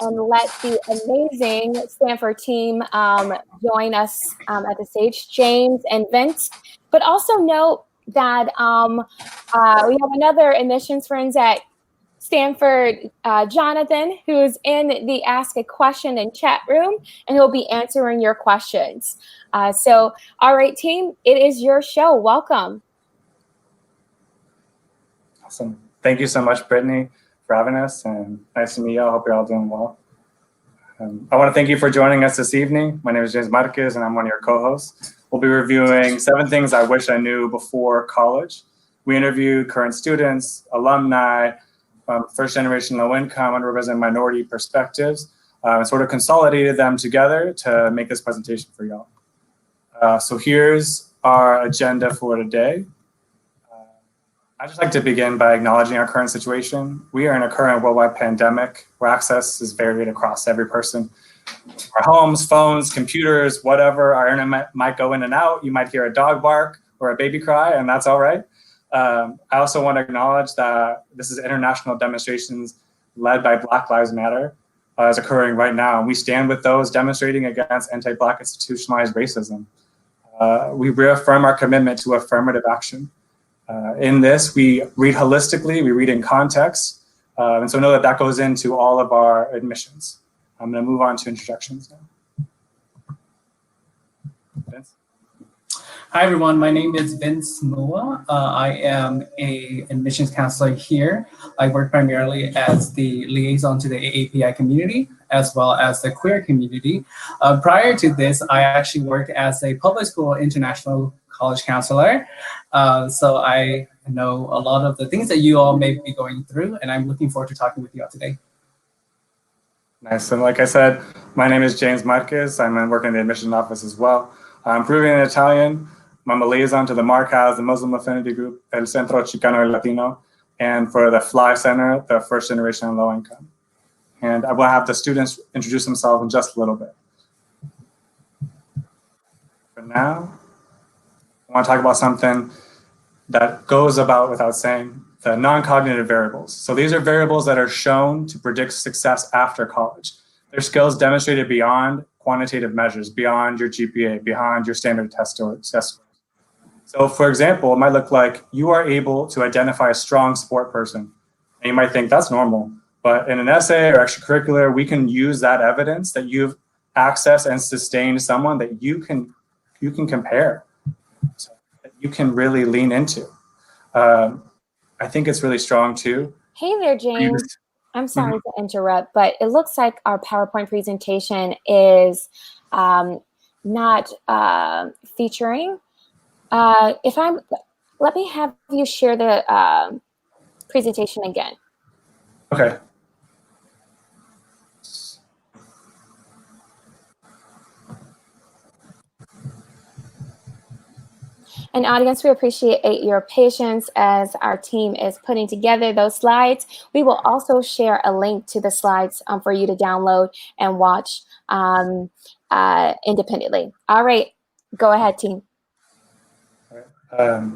and let the amazing Stanford team join us at the stage, James and Vince. But also note that we have another admissions friends at Stanford, Jonathan, who's in the Ask a Question and chat room, and he'll be answering your questions. So, all right, team, it is your show. Welcome. Awesome. Thank you so much, Brittany, for having us, and nice to meet you. I hope you're all doing well. I want to thank you for joining us this evening. My name is James Marquez, and I'm one of your co-hosts. We'll be reviewing 7 things I wish I knew before college. We interviewed current students, alumni, first-generation low-income, underrepresented minority perspectives, and sort of consolidated them together to make this presentation for y'all. So here's our agenda for today. I'd just like to begin by acknowledging our current situation. We are in a current worldwide pandemic where access is varied across every person. Our homes, phones, computers, whatever, our internet might go in and out. You might hear a dog bark or a baby cry, and that's all right. I also want to acknowledge that this is international demonstrations led by Black Lives Matter is occurring right now. And we stand with those demonstrating against anti-Black institutionalized racism. We reaffirm our commitment to affirmative action. In this, we read holistically, we read in context, and so know that that goes into all of our admissions. I'm going to move on to introductions now. Vince? Hi, everyone. My name is Vince Mua. I am an admissions counselor here. I work primarily as the liaison to the AAPI community, as well as the queer community. Prior to this, I actually worked as a public school international college counselor. So I know a lot of the things that you all may be going through, and I'm looking forward to talking with you all today. Nice. And like I said, my name is James Marquez. I'm working in the admission office as well. I'm improving in Italian. I'm a liaison to the MARCAS, the Muslim Affinity Group, El Centro Chicano y Latino, and for the FLY Center, the First Generation Low Income. And I will have the students introduce themselves in just a little bit. For now, I want to talk about something that goes about without saying, the non-cognitive variables. So these are variables that are shown to predict success after college. They're skills demonstrated beyond quantitative measures, beyond your GPA, beyond your standard test scores. So for example, it might look like you are able to identify a strong sport person. And you might think that's normal, but in an essay or extracurricular, we can use that evidence that you've accessed and sustained someone that you can compare, so that you can really lean into. I think it's really strong too. Hey there, James. I'm sorry to interrupt, but it looks like our PowerPoint presentation is not featuring. Let me have you share the presentation again. Okay. And audience, we appreciate your patience as our team is putting together those slides. We will also share a link to the slides for you to download and watch independently. All right, go ahead, team. All right.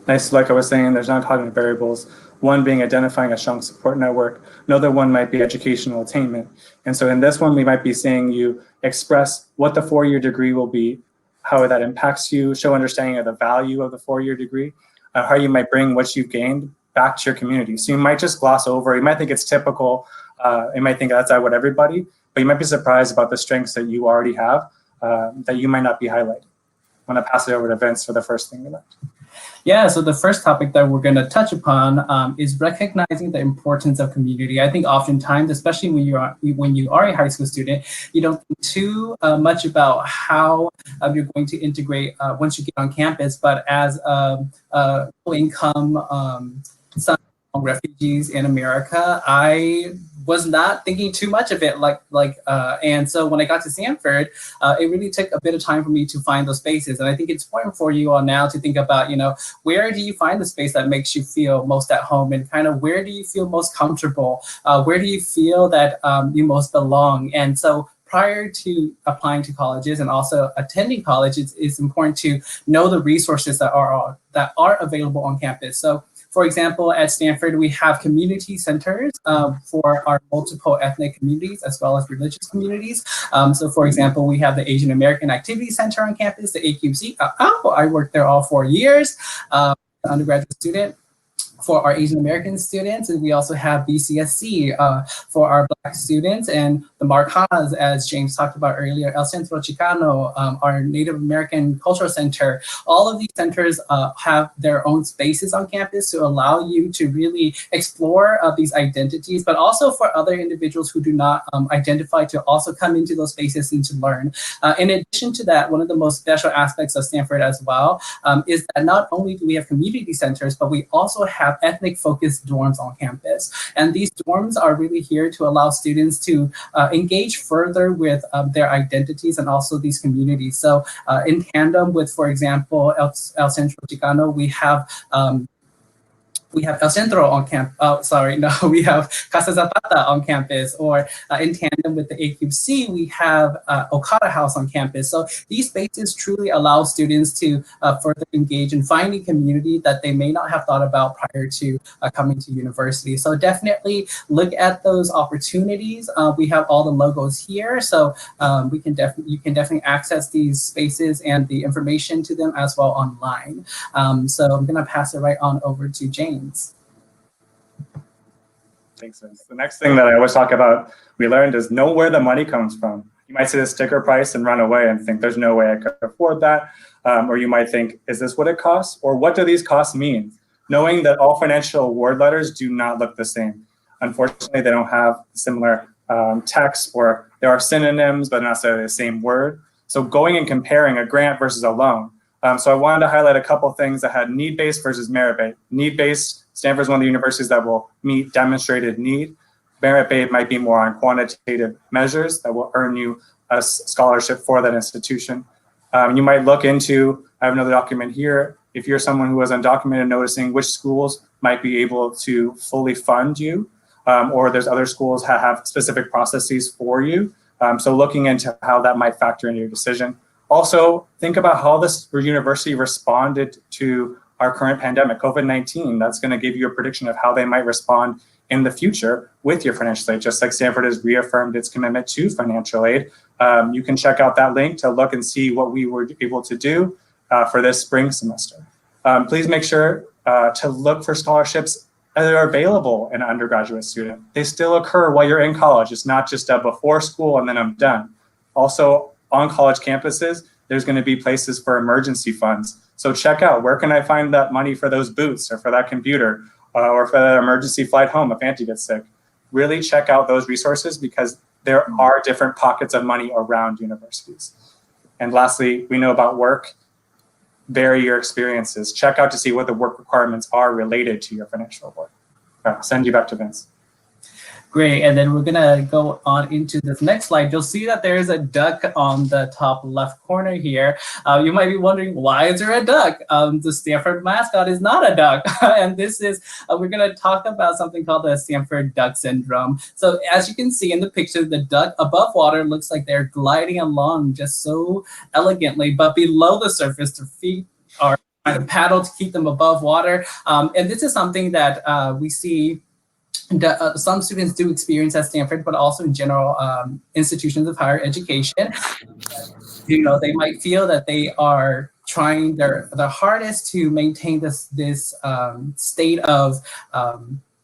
Nice, like I was saying, there's non-cognitive variables. One being identifying a strong support network. Another one might be educational attainment. And so in this one, we might be seeing you express what the 4-year degree will be, how that impacts you, show understanding of the value of the 4-year degree, how you might bring what you've gained back to your community. So you might just gloss over, you might think it's typical, you might think that's what everybody, but you might be surprised about the strengths that you already have that you might not be highlighting. I'm gonna pass it over to Vince for the first thing we learned. Yeah, so the first topic that we're going to touch upon is recognizing the importance of community. I think oftentimes, especially when you are a high school student, you don't think too much about how you're going to integrate once you get on campus. But as low-income son of refugees in America, I was not thinking too much of it. And so when I got to Stanford, it really took a bit of time for me to find those spaces. And I think it's important for you all now to think about, where do you find the space that makes you feel most at home, and kind of where do you feel most comfortable? Where do you feel that you most belong? And so prior to applying to colleges and also attending college, it's important to know the resources that are available on campus. So For example, at Stanford, we have community centers for our multiple ethnic communities as well as religious communities. So for example, we have the Asian American Activity Center on campus, the AQC. I worked there all 4 years, undergraduate student. For our Asian American students, and we also have BCSC for our Black students, and the Marcas, as James talked about earlier, El Centro Chicano, our Native American Cultural Center. All of these centers have their own spaces on campus to allow you to really explore these identities, but also for other individuals who do not identify to also come into those spaces and to learn. In addition to that, one of the most special aspects of Stanford as well is that not only do we have community centers, but we also have ethnic focused dorms on campus. And these dorms are really here to allow students to engage further with their identities and also these communities. So in tandem with, for example, El Centro Chicano, we have El Centro on campus. Oh, sorry, no, we have Casa Zapata on campus, or in tandem with the AQC, we have Okada House on campus. So these spaces truly allow students to further engage in finding community that they may not have thought about prior to coming to university. So definitely look at those opportunities. We have all the logos here, so you can definitely access these spaces and the information to them as well online. So I'm gonna pass it right on over to James. Thanks, Vince. The next thing that I always talk about, we learned, is know where the money comes from. You might see the sticker price and run away and think there's no way I could afford that. Or you might think, is this what it costs? Or what do these costs mean? Knowing that all financial award letters do not look the same. Unfortunately, they don't have similar text, or there are synonyms, but not necessarily the same word. So going and comparing a grant versus a loan. So I wanted to highlight a couple things that had need-based versus merit-based. Need-based, Stanford is one of the universities that will meet demonstrated need. Merit-based might be more on quantitative measures that will earn you a scholarship for that institution. You might look into, I have another document here, if you're someone who is undocumented, noticing which schools might be able to fully fund you, or there's other schools that have specific processes for you. So looking into how that might factor into your decision. Also, think about how this university responded to our current pandemic, COVID-19. That's going to give you a prediction of how they might respond in the future with your financial aid. Just like Stanford has reaffirmed its commitment to financial aid. You can check out that link to look and see what we were able to do for this spring semester. Please make sure to look for scholarships that are available in an undergraduate student. They still occur while you're in college. It's not just a before school and then I'm done. Also, on college campuses, there's going to be places for emergency funds. So check out, where can I find that money for those boots or for that computer or for that emergency flight home if Auntie gets sick? Really check out those resources, because there are different pockets of money around universities. And lastly, we know about work. Vary your experiences. Check out to see what the work requirements are related to your financial award. I'll send you back to Vince. Great, and then we're gonna go on into this next slide. You'll see that there is a duck on the top left corner here. You might be wondering, why is there a duck? The Stanford mascot is not a duck. And this is, we're gonna talk about something called the Stanford duck syndrome. So as you can see in the picture, the duck above water looks like they're gliding along just so elegantly, but below the surface, their feet are trying to paddle to keep them above water. And this is something that we see some students do experience at Stanford, but also in general institutions of higher education. You know, they might feel that they are trying their hardest to maintain this state of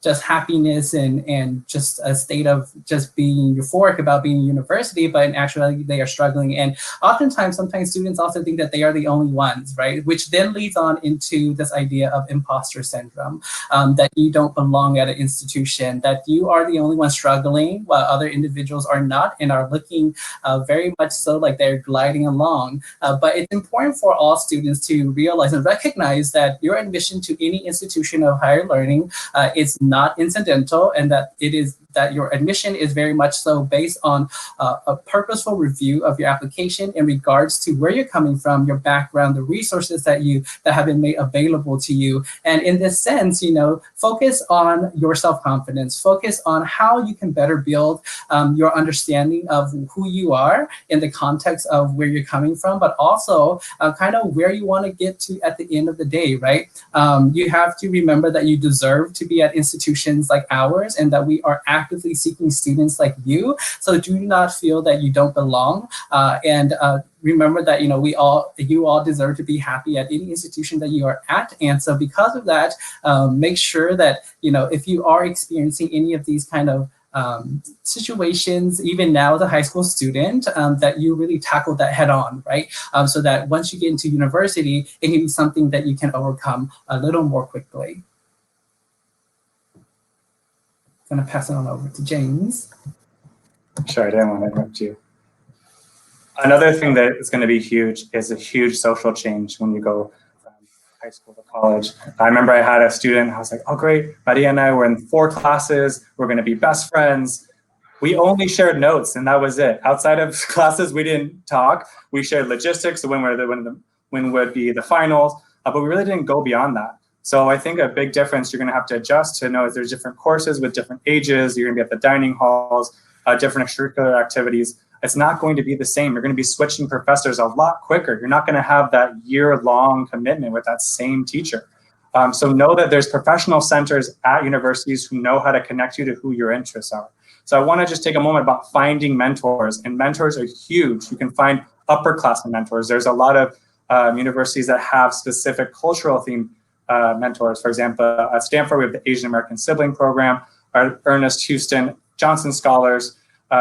just happiness and just a state of just being euphoric about being in university, but in actuality they are struggling. And oftentimes, sometimes students also think that they are the only ones, right? Which then leads on into this idea of imposter syndrome, that you don't belong at an institution, that you are the only one struggling while other individuals are not and are looking very much so like they're gliding along. But it's important for all students to realize and recognize that your admission to any institution of higher learning is not incidental, and that it is that your admission is very much so based on a purposeful review of your application in regards to where you're coming from, your background, the resources that have been made available to you. And in this sense, focus on your self-confidence, focus on how you can better build your understanding of who you are in the context of where you're coming from, but also kind of where you want to get to at the end of the day, right? You have to remember that you deserve to be at institutions like ours, and that we are actively seeking students like you. So do not feel that you don't belong, and remember that you all deserve to be happy at any institution that you are at. And so because of that, make sure that if you are experiencing any of these kind of situations, even now as a high school student, that you really tackle that head on, right? So that once you get into university, it can be something that you can overcome a little more quickly. I'm gonna pass it on over to James. Sure, I didn't want to interrupt you. Another thing that is going to be huge is a huge social change when you go from high school to college. I remember I had a student, I was like, oh great, Maria and I were in 4 classes, we're going to be best friends. We only shared notes and that was it. Outside of classes, we didn't talk. We shared logistics, when would be the finals, but we really didn't go beyond that. So I think a big difference you're going to have to adjust to know is there's different courses with different ages. You're going to be at the dining halls, different extracurricular activities. It's not going to be the same. You're going to be switching professors a lot quicker. You're not going to have that year-long commitment with that same teacher. So know that there's professional centers at universities who know how to connect you to who your interests are. So I want to just take a moment about finding mentors, and mentors are huge. You can find upperclassmen mentors. There's a lot of universities that have specific cultural theme mentors. For example, at Stanford, we have the Asian American Sibling Program, our Ernest Houston Johnson Scholars.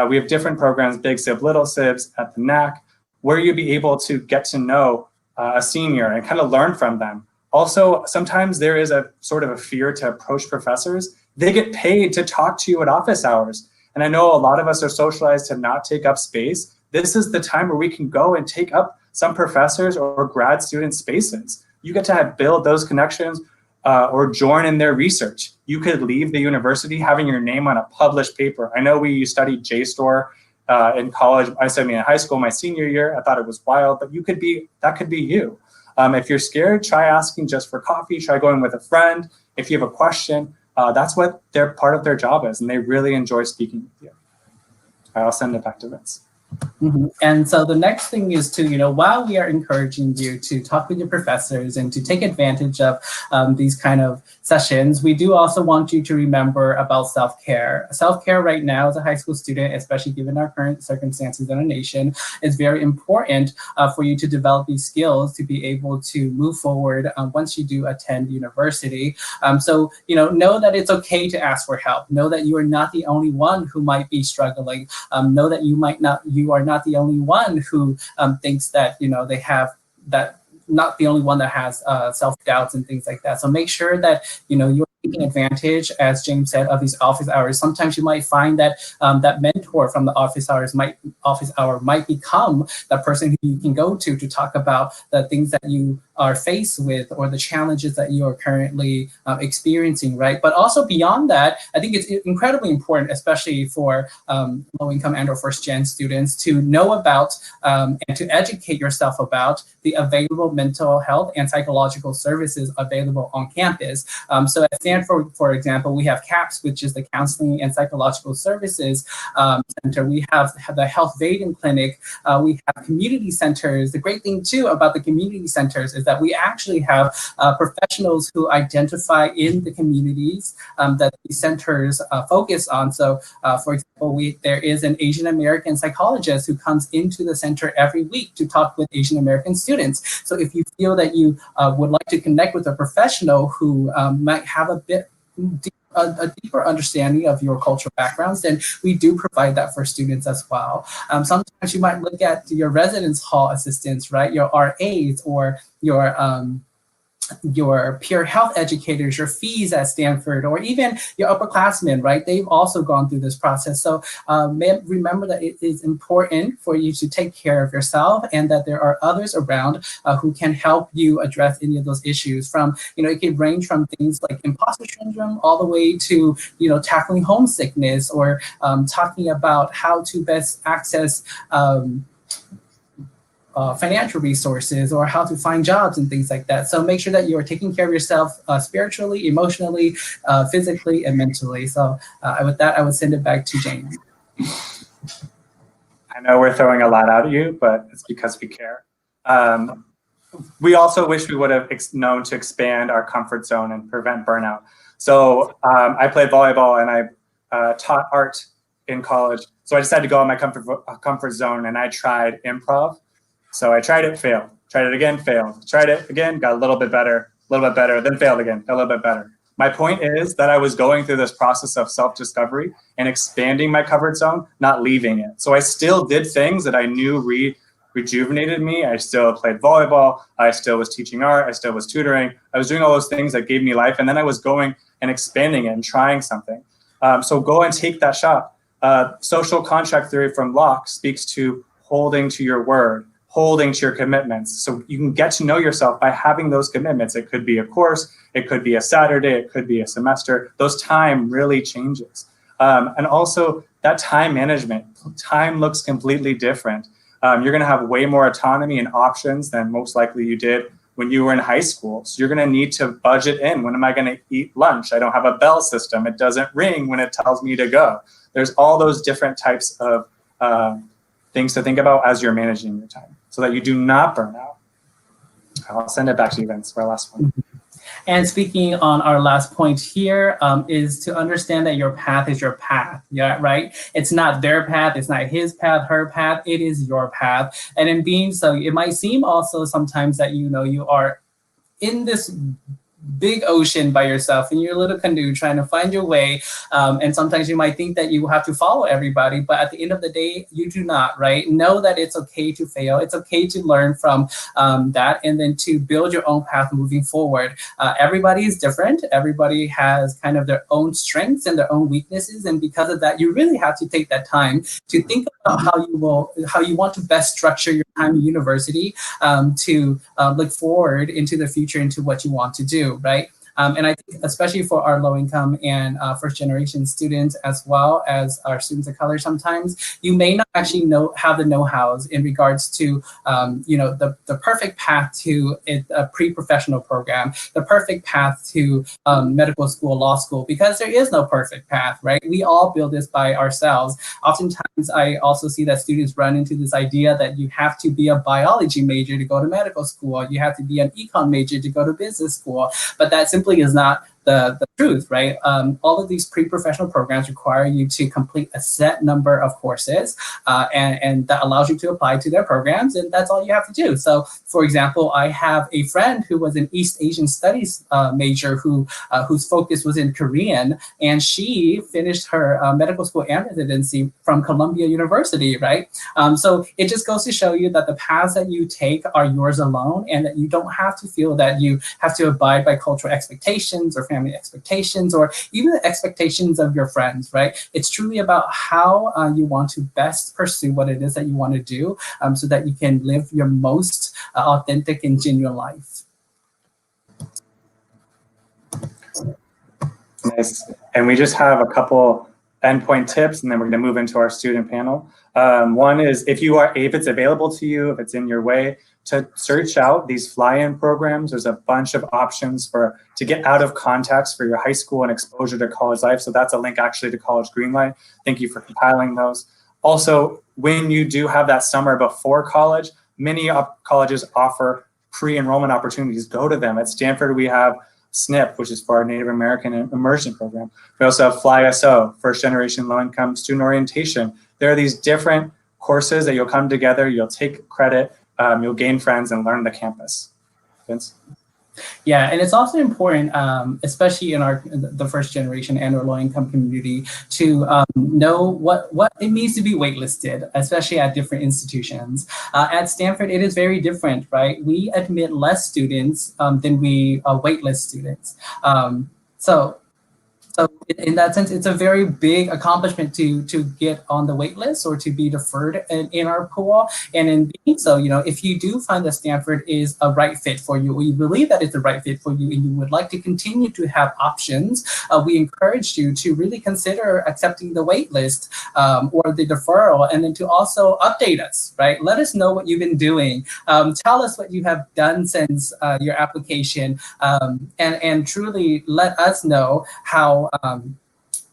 We have different programs, Big Sib, Little Sibs at the NAC, where you'll be able to get to know a senior and kind of learn from them. Also, sometimes there is a sort of a fear to approach professors. They get paid to talk to you at office hours. And I know a lot of us are socialized to not take up space. This is the time where we can go and take up some professors or grad student spaces. You get to build those connections or join in their research. You could leave the university having your name on a published paper. I know we studied JSTOR in college. In high school, my senior year, I thought it was wild, but that could be you. If you're scared, try asking just for coffee, try going with a friend. If you have a question, that's what part of their job is, and they really enjoy speaking with you. I'll send it back to Vince. Mm-hmm. And so the next thing is to, while we are encouraging you to talk with your professors and to take advantage of these kind of sessions, we do also want you to remember about self-care. Self-care right now as a high school student, especially given our current circumstances in our nation, is very important for you to develop these skills to be able to move forward once you do attend university. So, know that it's okay to ask for help. Know that you are not the only one who might be struggling. Know that you are not the only one who thinks that, they have that, not the only one that has self-doubts and things like that. So make sure that, you're taking advantage, as James said, of these office hours. Sometimes you might find that that mentor from the office hour might become that person who you can go to talk about the things that you are faced with or the challenges that you are currently experiencing, right? But also beyond that, I think it's incredibly important, especially for low-income and/or first-gen students, to know about and to educate yourself about the available mental health and psychological services available on campus. So at Stanford, for example, we have CAPS, which is the Counseling and Psychological Services Center. We have the Health Vaden Clinic. We have community centers. The great thing, too, about the community centers is that we actually have professionals who identify in the communities that these centers focus on. So, for example, there is an Asian American psychologist who comes into the center every week to talk with Asian American students. So if you feel that you would like to connect with a professional who might have a deeper understanding of your cultural backgrounds, then we do provide that for students as well. Sometimes you might look at your residence hall assistants, right? Your RAs or your your peer health educators, your fees at Stanford, or even your upperclassmen, right? They've also gone through this process. So remember that it is important for you to take care of yourself, and that there are others around who can help you address any of those issues. From, it can range from things like imposter syndrome all the way to, tackling homesickness, or talking about how to best access financial resources, or how to find jobs and things like that. So make sure that you are taking care of yourself spiritually, emotionally, physically, and mentally. So with that, I would send it back to James. I know we're throwing a lot out at you, but it's because we care. We also wish we would have known to expand our comfort zone and prevent burnout. So I played volleyball, and I taught art in college. So I decided to go out of my comfort zone, and I tried improv. So I tried it, failed. Tried it again, failed. Tried it again, got a little bit better, then failed again, a little bit better. My point is that I was going through this process of self-discovery and expanding my comfort zone, not leaving it. So I still did things that I knew rejuvenated me. I still played volleyball. I still was teaching art. I still was tutoring. I was doing all those things that gave me life. And then I was going and expanding it and trying something. So go and take that shot. Social contract theory from Locke speaks to holding to your word, holding to your commitments. So you can get to know yourself by having those commitments. It could be a course, it could be a Saturday, it could be a semester. Those time really changes. And also that time management, time looks completely different. You're gonna have way more autonomy and options than most likely you did when you were in high school. So you're gonna need to budget in. When am I gonna eat lunch? I don't have a bell system. It doesn't ring when it tells me to go. There's all those different types of things to think about as you're managing your time, so that you do not burn out. I'll send it back to you, Vince, for our last one. And speaking on our last point here, is to understand that your path is your path, yeah, right? It's not their path, it's not his path, her path, it is your path. And in being so, it might seem also sometimes that, you are in this big ocean by yourself in your little canoe trying to find your way, and sometimes you might think that you have to follow everybody, but at the end of the day you do not, right? Know that it's okay to fail, it's okay to learn from that, and then to build your own path moving forward. Everybody is different, everybody has kind of their own strengths and their own weaknesses, and because of that you really have to take that time to think about how you want to best structure your time in university, to look forward into the future, into what you want to do, right? And I think especially for our low-income and first-generation students, as well as our students of color, sometimes you may not actually have the know-hows in regards to the perfect path to a pre-professional program, the perfect path to medical school, law school, because there is no perfect path, right? We all build this by ourselves. Oftentimes, I also see that students run into this idea that you have to be a biology major to go to medical school, you have to be an econ major to go to business school, but that simply is not the truth, right? All of these pre-professional programs require you to complete a set number of courses, and that allows you to apply to their programs, and that's all you have to do. So, for example, I have a friend who was an East Asian Studies major whose focus was in Korean, and she finished her medical school and residency from Columbia University, right? So it just goes to show you that the paths that you take are yours alone, and that you don't have to feel that you have to abide by cultural expectations or family expectations, or even the expectations of your friends, right? It's truly about how you want to best pursue what it is that you want to do, so that you can live your most authentic and genuine life. Nice. And we just have a couple endpoint tips, and then we're going to move into our student panel. One is if it's available to you, if it's in your way, to search out these fly-in programs. There's a bunch of options to get out of context for your high school and exposure to college life. So that's a link actually to College Greenlight. Thank you for compiling those. Also, when you do have that summer before college, many colleges offer pre-enrollment opportunities. Go to them. At Stanford, we have SNP, which is for our Native American Immersion Program. We also have FlySO, First Generation Low Income Student Orientation. There are these different courses that you'll come together, you'll take credit, you'll gain friends and learn the campus. Vince? Yeah, and it's also important, especially in the first generation and our low income community, to know what it means to be waitlisted, especially at different institutions. At Stanford, it is very different, right? We admit less students than we waitlist students. So So in that sense, it's a very big accomplishment to get on the wait list or to be deferred in our pool. And in doing so, if you do find that Stanford is a right fit for you, or you believe that it's a right fit for you, and you would like to continue to have options, we encourage you to really consider accepting the wait list or the deferral, and then to also update us, right? Let us know what you've been doing. Tell us what you have done since your application, and truly let us know how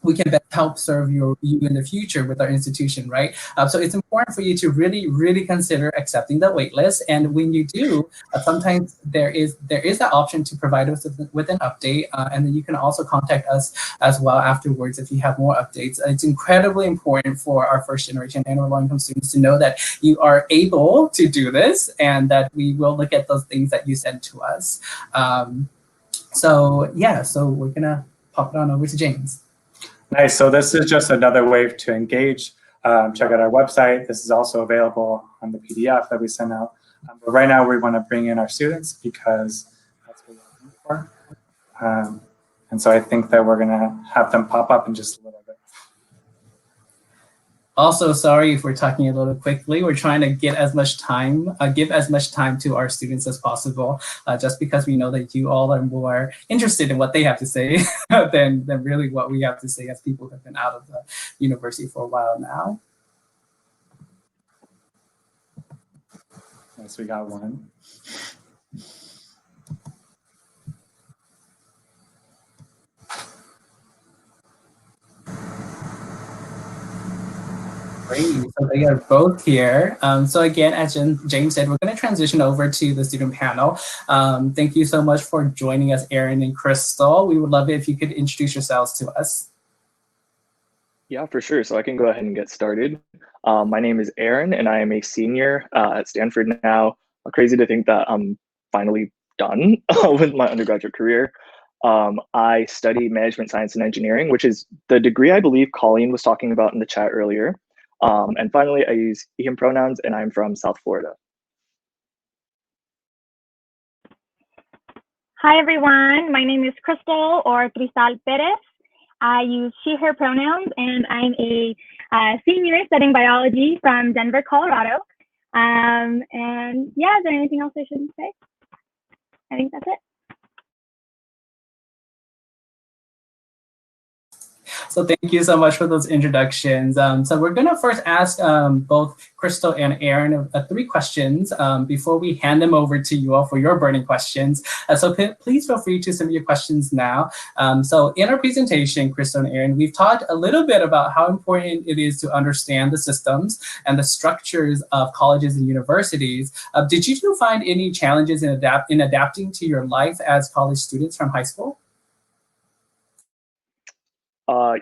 we can best help serve you in the future with our institution, right? So it's important for you to really, really consider accepting the wait list. And when you do, sometimes there is that option to provide us with an update. And then you can also contact us as well afterwards if you have more updates. It's incredibly important for our first generation and our low-income students to know that you are able to do this and that we will look at those things that you sent to us. So we're gonna pop it on over to James. Nice. So this is just another way to engage. Check out our website. This is also available on the PDF that we send out. But right now we want to bring in our students because that's what we're looking for. And so I think that we're going to have them pop up in just a little bit. Also, sorry if we're talking a little quickly. We're trying to get as much time, give as much time to our students as possible, just because we know that you all are more interested in what they have to say than really what we have to say as people who have been out of the university for a while now. Yes, we got one. Great. So they are both here. So again, as James said, we're going to transition over to the student panel. Thank you so much for joining us, Aaron and Crystal. We would love it if you could introduce yourselves to us. Yeah, for sure. So I can go ahead and get started. My name is Aaron, and I am a senior at Stanford now. Crazy to think that I'm finally done with my undergraduate career. I study management science and engineering, which is the degree I believe Colleen was talking about in the chat earlier. And finally, I use he, him pronouns, and I'm from South Florida. Hi, everyone. My name is Crystal or Cristal Perez. I use she, her pronouns, and I'm a senior studying biology from Denver, Colorado. And yeah, is there anything else I shouldn't say? I think that's it. So thank you so much for those introductions. So we're going to first ask both Crystal and Aaron 3 questions before we hand them over to you all for your burning questions. So please feel free to submit your questions now. So in our presentation, Crystal and Aaron, we've talked a little bit about how important it is to understand the systems and the structures of colleges and universities. Did you two find any challenges in adapting to your life as college students from high school?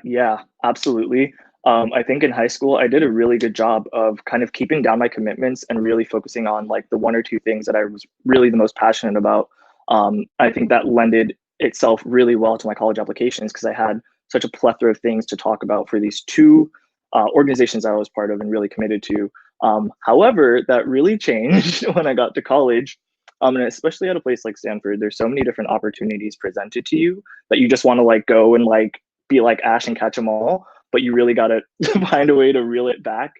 Yeah, absolutely. I think in high school, I did a really good job of kind of keeping down my commitments and really focusing on like the 1 or 2 things that I was really the most passionate about. I think that lended itself really well to my college applications because I had such a plethora of things to talk about for these 2 organizations I was part of and really committed to. However, that really changed when I got to college. And especially at a place like Stanford, there's so many different opportunities presented to you that you just want to like go and like be like Ash and catch them all, but you really got to find a way to reel it back.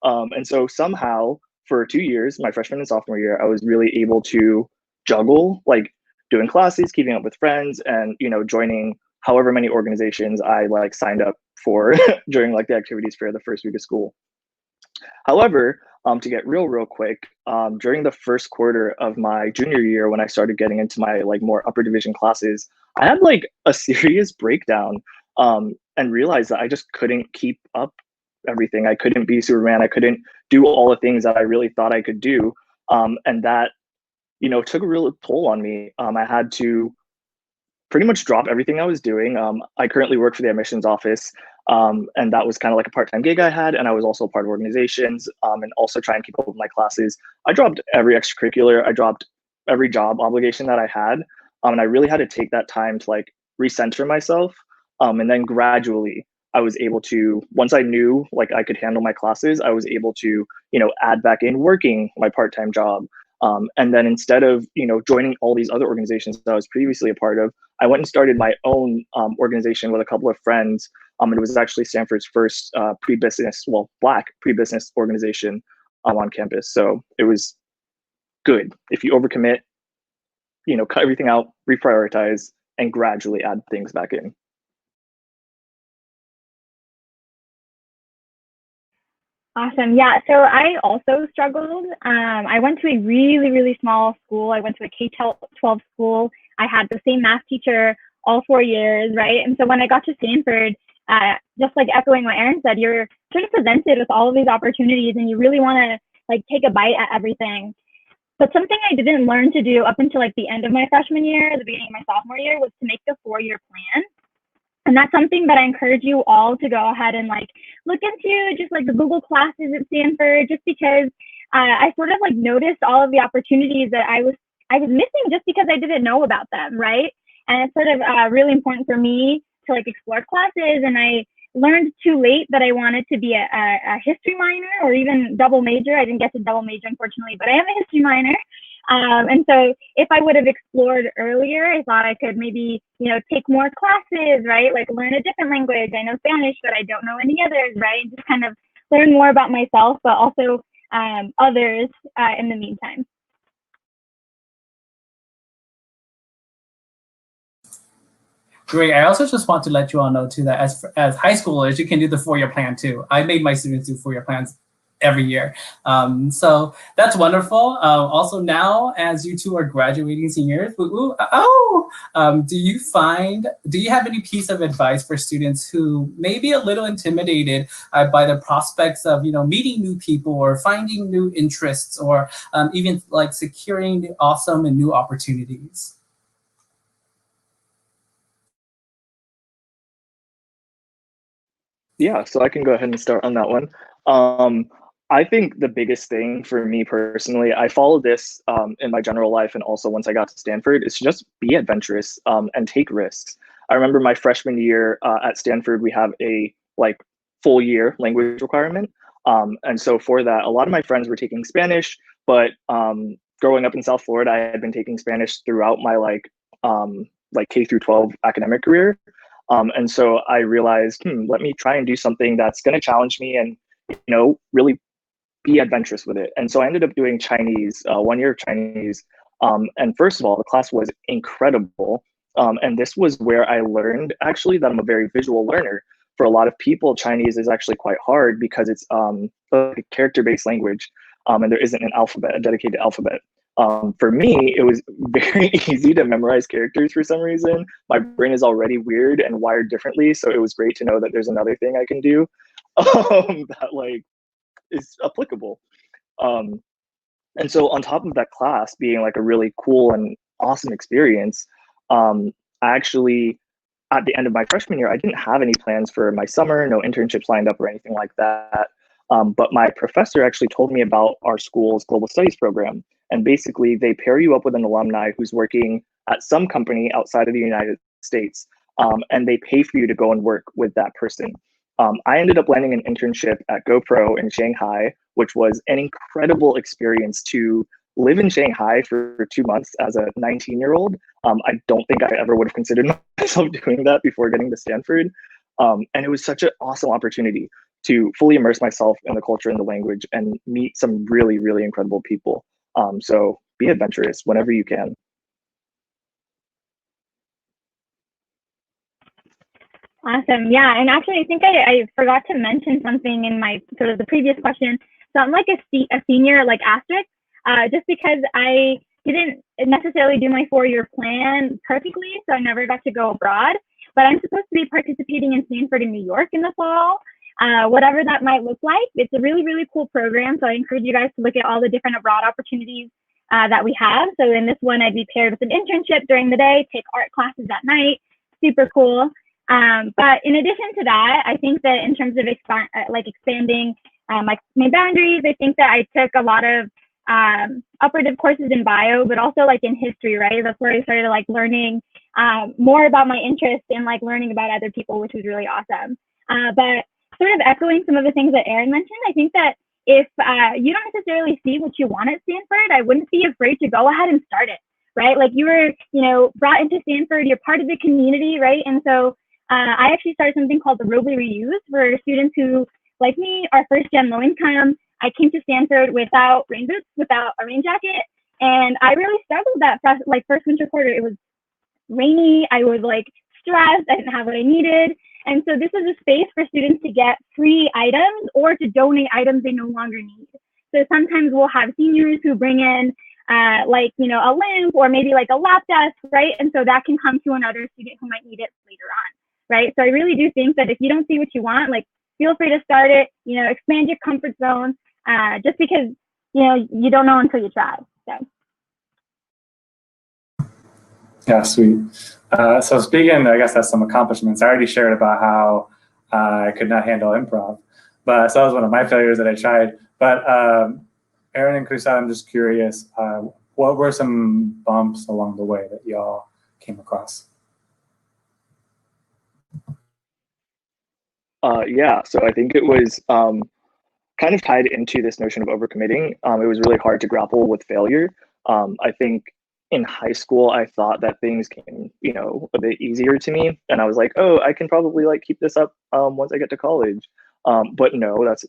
And so somehow for 2 years, my freshman and sophomore year, I was really able to juggle like doing classes, keeping up with friends, and joining however many organizations I like signed up for during like the activities fair the first week of school. However, to get real quick, during the first quarter of my junior year, when I started getting into my like more upper division classes, I had like a serious breakdown and realized that I just couldn't keep up everything. I couldn't be Superman. I couldn't do all the things that I really thought I could do. And that, took a real toll on me. I had to pretty much drop everything I was doing. I currently work for the admissions office, and that was kind of like a part-time gig I had. And I was also part of organizations and also try and keep up with my classes. I dropped every extracurricular. I dropped every job obligation that I had. And I really had to take that time to like recenter myself. And then gradually I was able to, once I knew like I could handle my classes, I was able to, add back in working my part-time job. And then instead of, joining all these other organizations that I was previously a part of, I went and started my own organization with a couple of friends. It was actually Stanford's first Black pre-business organization on campus. So it was good. If you overcommit, cut everything out, reprioritize, and gradually add things back in. Awesome. Yeah. So I also struggled. I went to a really, really small school. I went to a K-12 school. I had the same math teacher all 4 years, right? And so when I got to Stanford, just like echoing what Aaron said, you're sort of presented with all of these opportunities and you really want to like take a bite at everything. But something I didn't learn to do up until like the end of my freshman year, the beginning of my sophomore year, was to make the 4-year plan. And that's something that I encourage you all to go ahead and like look into, just like the Google classes at Stanford, just because I sort of like noticed all of the opportunities that I was missing just because I didn't know about them, right? And it's sort of really important for me to like explore classes. And I learned too late that I wanted to be a history minor or even double major. I didn't get to double major, unfortunately, but I am a history minor. And so if I would have explored earlier, I thought I could maybe, take more classes, right? Like learn a different language. I know Spanish, but I don't know any others, right? And just kind of learn more about myself, but also others in the meantime. Great. I also just want to let you all know too that as high schoolers, you can do the 4-year plan too. I made my students do 4-year plans every year. So that's wonderful. Also now, as you two are graduating seniors, do you have any piece of advice for students who may be a little intimidated by the prospects of, meeting new people or finding new interests or even like securing awesome and new opportunities? Yeah, so I can go ahead and start on that one. I think the biggest thing for me personally, I follow this in my general life and also once I got to Stanford, is to just be adventurous and take risks. I remember my freshman year at Stanford, we have a like full year language requirement. And so for that, a lot of my friends were taking Spanish, but growing up in South Florida, I had been taking Spanish throughout my like K through 12 academic career. And so I realized, let me try and do something that's going to challenge me and, really be adventurous with it. And so I ended up doing Chinese, 1 year of Chinese. And first of all, the class was incredible. And this was where I learned actually that I'm a very visual learner. For a lot of people, Chinese is actually quite hard because it's a character-based language and there isn't a dedicated alphabet. For me, it was very easy to memorize characters for some reason. My brain is already weird and wired differently, so it was great to know that there's another thing I can do that like is applicable. And so on top of that class being like a really cool and awesome experience, I actually, at the end of my freshman year, I didn't have any plans for my summer, no internships lined up or anything like that. But my professor actually told me about our school's global studies program. And basically they pair you up with an alumni who's working at some company outside of the United States. And they pay for you to go and work with that person. I ended up landing an internship at GoPro in Shanghai, which was an incredible experience to live in Shanghai for 2 months as a 19-year-old. I don't think I ever would have considered myself doing that before getting to Stanford. And it was such an awesome opportunity to fully immerse myself in the culture and the language and meet some really, really incredible people. So be adventurous whenever you can. Awesome. Yeah. And actually, I think I forgot to mention something in my sort of the previous question. So I'm like a senior, like asterisk, just because I didn't necessarily do my 4-year plan perfectly. So I never got to go abroad, but I'm supposed to be participating in Stanford in New York in the fall. Whatever that might look like. It's a really, really cool program. So I encourage you guys to look at all the different abroad opportunities that we have. So in this one, I'd be paired with an internship during the day, take art classes at night. Super cool. But in addition to that, I think that in terms of expanding my boundaries, I think that I took a lot of operative courses in bio, but also like in history, right? That's where I started like learning more about my interest in like learning about other people, which was really awesome. But sort of echoing some of the things that Aaron mentioned, I think that if you don't necessarily see what you want at Stanford, I wouldn't be afraid to go ahead and start it, right? Like you were, you know, brought into Stanford, you're part of the community, right? And so I actually started something called the Robley Reuse for students who, like me, are first gen low income. I came to Stanford without rain boots, without a rain jacket, and I really struggled that first winter quarter. It was rainy, I was like stressed, I didn't have what I needed. And so this is a space for students to get free items or to donate items they no longer need. So sometimes we'll have seniors who bring in like, you know, a lamp or maybe like a lap desk, right? And so that can come to another student who might need it later on, right? So I really do think that if you don't see what you want, like feel free to start it, you know, expand your comfort zone, just because, you know, you don't know until you try, so. Yeah, sweet. So speaking, I guess that's some accomplishments. I already shared about how I could not handle improv, but so that was one of my failures that I tried. But Aaron and Crystal, I'm just curious, what were some bumps along the way that y'all came across? Yeah, so I think it was kind of tied into this notion of overcommitting. It was really hard to grapple with failure. I think in high school, I thought that things came, you know, a bit easier to me. And I was like, oh, I can probably like keep this up once I get to college. But no, that's,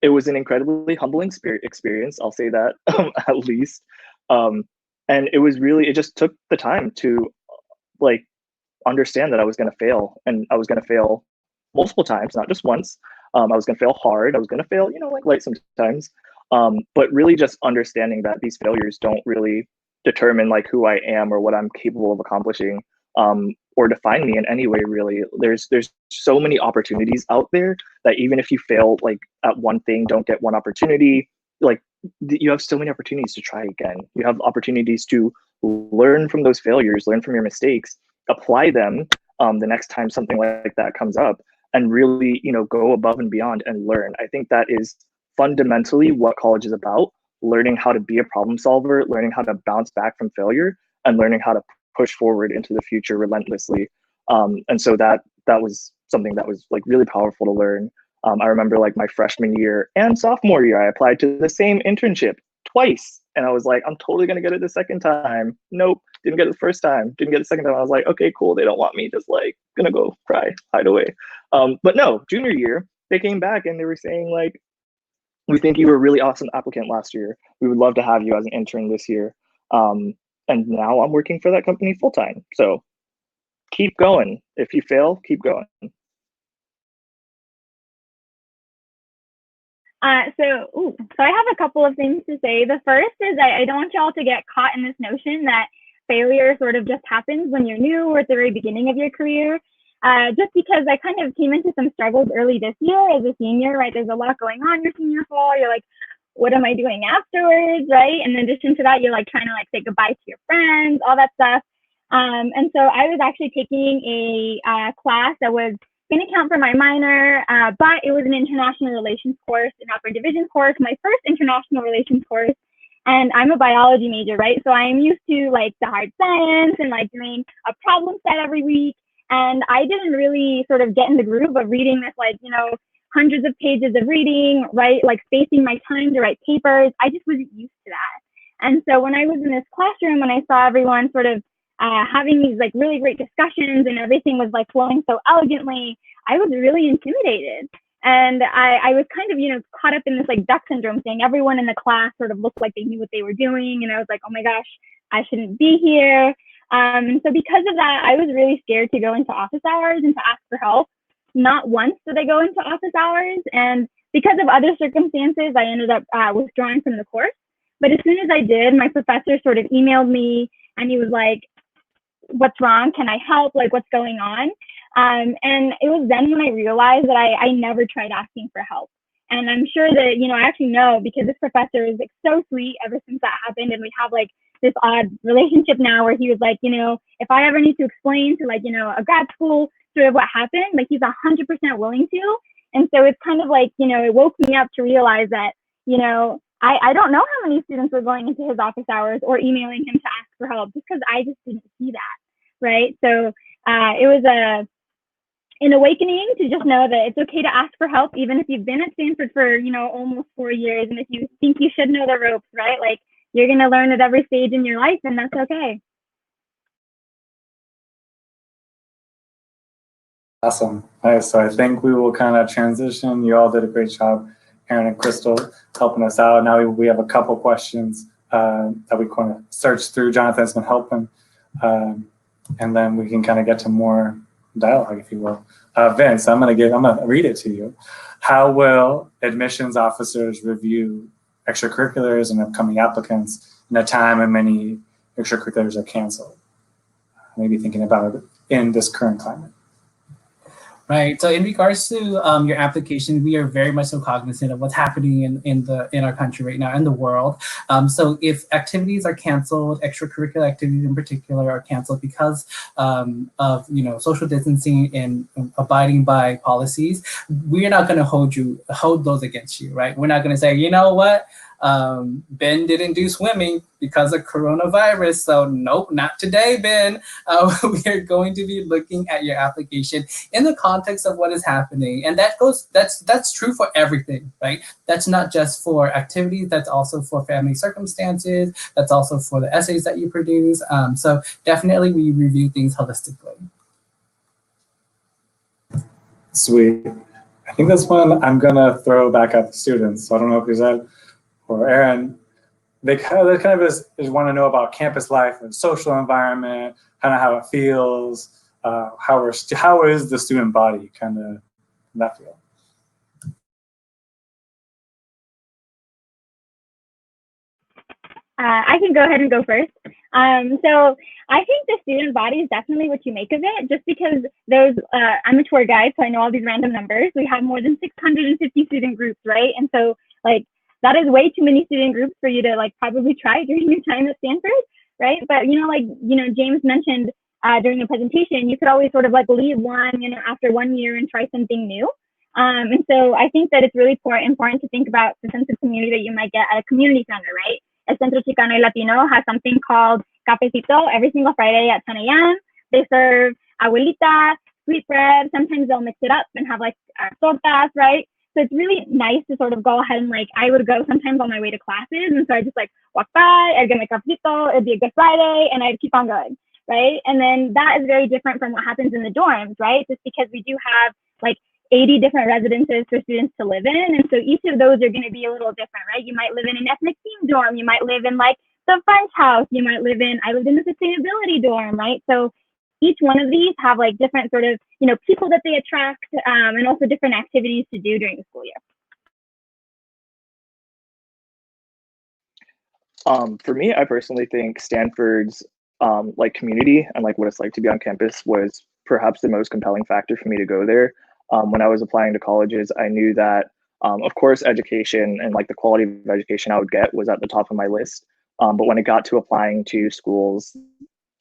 it was an incredibly humbling experience. I'll say that at least. And it was really, it just took the time to like understand that I was going to fail, and I was going to fail multiple times, not just once. I was going to fail hard. I was going to fail, you know, like light sometimes. But really just understanding that these failures don't really determine like who I am or what I'm capable of accomplishing, or define me in any way, really. There's so many opportunities out there that even if you fail like at one thing, don't get one opportunity, like you have so many opportunities to try again. You have opportunities to learn from those failures, learn from your mistakes, apply them the next time something like that comes up, and really, you know, go above and beyond and learn. I think that is fundamentally what college is about: learning how to be a problem solver, learning how to bounce back from failure, and learning how to push forward into the future relentlessly. And so that was something that was like really powerful to learn. I remember like my freshman year and sophomore year, I applied to the same internship twice, and I was like, I'm totally gonna get it the second time. Nope, didn't get it the first time, didn't get it the second time. I was like, okay, cool, they don't want me, just like gonna go cry, hide away. But no, junior year, they came back and they were saying like, we think you were a really awesome applicant last year. We would love to have you as an intern this year. And now I'm working for that company full time. So keep going. If you fail, keep going. So I have a couple of things to say. The first is I don't want y'all to get caught in this notion that failure sort of just happens when you're new or at the very beginning of your career. Just because I kind of came into some struggles early this year as a senior, right? There's a lot going on your senior fall. You're like, what am I doing afterwards, right? And in addition to that, you're like trying to like say goodbye to your friends, all that stuff. And so I was actually taking a class that was going to count for my minor, but it was an international relations course, an upper division course, my first international relations course. And I'm a biology major, right? So I'm used to like the hard science and like doing a problem set every week. And I didn't really sort of get in the groove of reading this, like, you know, hundreds of pages of reading, right? Like spacing my time to write papers. I just wasn't used to that. And so when I was in this classroom and I saw everyone sort of having these like really great discussions and everything was like flowing so elegantly, I was really intimidated. And I was kind of, you know, caught up in this like duck syndrome thing. Everyone in the class sort of looked like they knew what they were doing. And I was like, oh my gosh, I shouldn't be here. So because of that, I was really scared to go into office hours and to ask for help. Not once did I go into office hours. And because of other circumstances, I ended up withdrawing from the course. But as soon as I did, my professor sort of emailed me and he was like, what's wrong? Can I help? Like, what's going on? And it was then when I realized that I never tried asking for help. And I'm sure that, you know, I actually know because this professor is like so sweet ever since that happened. And we have like this odd relationship now where he was like, you know, if I ever need to explain to like, you know, a grad school sort of what happened, like he's 100% willing to. And so it's kind of like, you know, it woke me up to realize that, you know, I don't know how many students were going into his office hours or emailing him to ask for help, just because I just didn't see that, right? So it was an awakening to just know that it's okay to ask for help, even if you've been at Stanford for, almost 4 years. And if you think you should know the ropes, right? Like, you're going to learn at every stage in your life, and that's okay. Awesome. All right, so I think we will kind of transition. You all did a great job, Aaron and Crystal, helping us out. Now we have a couple questions that we kind of search through. Jonathan's been helping, and then we can kind of get to more dialogue, if you will. Vince, I'm gonna read it to you. How will admissions officers review extracurriculars and upcoming applicants in a time when many extracurriculars are canceled? Maybe thinking about it in this current climate. Right. So in regards to your application, we are very much so cognizant of what's happening in our country right now and the world. So if activities are canceled, extracurricular activities in particular are canceled because of social distancing and abiding by policies, we are not going to hold those against you, right? We're not going to say, you know what, Ben didn't do swimming because of coronavirus, so nope, not today, Ben. We are going to be looking at your application in the context of what is happening, and that's true for everything, right? That's not just for activities, that's also for family circumstances, that's also for the essays that you produce. So definitely we review things holistically. Sweet. I think that's one I'm gonna throw back at the students. So I don't know if Gazette or Aaron, they kind of just want to know about campus life and social environment, kind of how it feels, how is the student body kind of in that field. I can go ahead and go first. So I think the student body is definitely what you make of it, just because I'm a tour guide, so I know all these random numbers. We have more than 650 student groups, right? And so like that is way too many student groups for you to like probably try during your time at Stanford, right? But James mentioned during the presentation, you could always sort of like leave one, after 1 year and try something new. And so I think that it's really important to think about the sense of community that you might get at a community center, right? El Centro Chicano y Latino has something called Cafecito every single Friday at 10 a.m. They serve abuelita, sweet bread. Sometimes they'll mix it up and have like tortas, right? So it's really nice to sort of go ahead and I would go sometimes on my way to classes. And so I just walk by, I'd get my cafecito, it'd be a good Friday, and I'd keep on going, right? And then that is very different from what happens in the dorms, right? Just because we do have 80 different residences for students to live in. And so each of those are going to be a little different, right? You might live in an ethnic theme dorm. You might live in the French house. I lived in the sustainability dorm, right? So each one of these have different sort of, people that they attract and also different activities to do during the school year. For me, I personally think Stanford's community and what it's like to be on campus was perhaps the most compelling factor for me to go there. When I was applying to colleges, I knew that, of course, education and the quality of education I would get was at the top of my list. But when it got to applying to schools